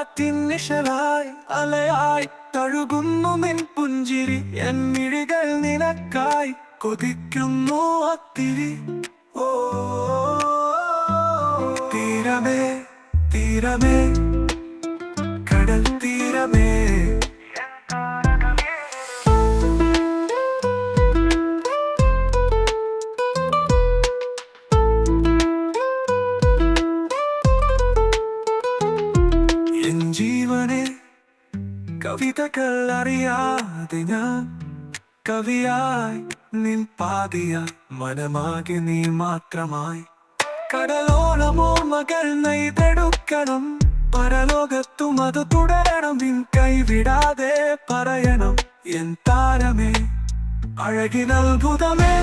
കാറ്റിൻ നിഴലായി അലയായി തഴുകുന്നു നിൻ പുഞ്ചിരി. എൻ മിഴികൾ നിനക്കായി കൊതിക്കുന്നു അത്തിരി. ഓ തീരമേ തീരമേ കടൽ തീരമേ. എൻ ജീവനെ കവിതകൾ അറിയാതെ ഞാൻ കവിയായി നിൻ പാതിയായി മനമാകെ നീ മാത്രമായി. കടലോളമോ മകൾ നെയ്തെടുക്കണം പരലോകത്തും അത് തുടരണം. നിൻ കൈവിടാതെ പറയണം എൻ താരമേ അഴകിനത്ഭുതമേ.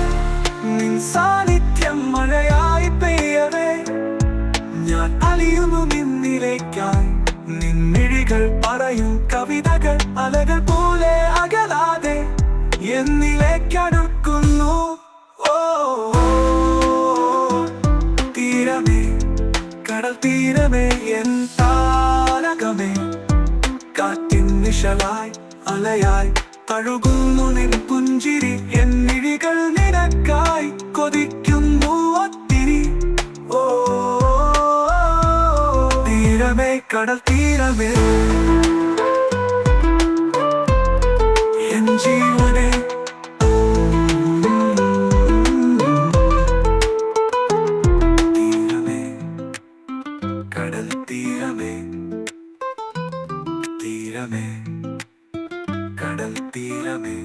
നിൻ സാന്നിധ്യം മഴയായി പെയ്യവേ ഞാൻ അലിയുന്നു നിന്നിലേക്കായി. നിൻ മിഴികൾ പറയും കവിതകൾ അലകൾ പോലെ അകലാതെ എന്നിലേക്കടുക്കുന്നു. ഓ തീരമേ കടൽ തീരമേ എൻ താരകമേ. കാറ്റിൻ നിഴലായി അലയായി തഴുകുന്നു നിൻ പുഞ്ചിരി. എൻ മിഴികൾ നിനക്കായി കൊതിക്കുന്നു ഒത്തിരി. ഓ തീരമേ കടൽ തീരമേ എൻ ജീവനെ. തീരമേ കടൽ തീരമേ തീരമേ കടൽ തീരമേ.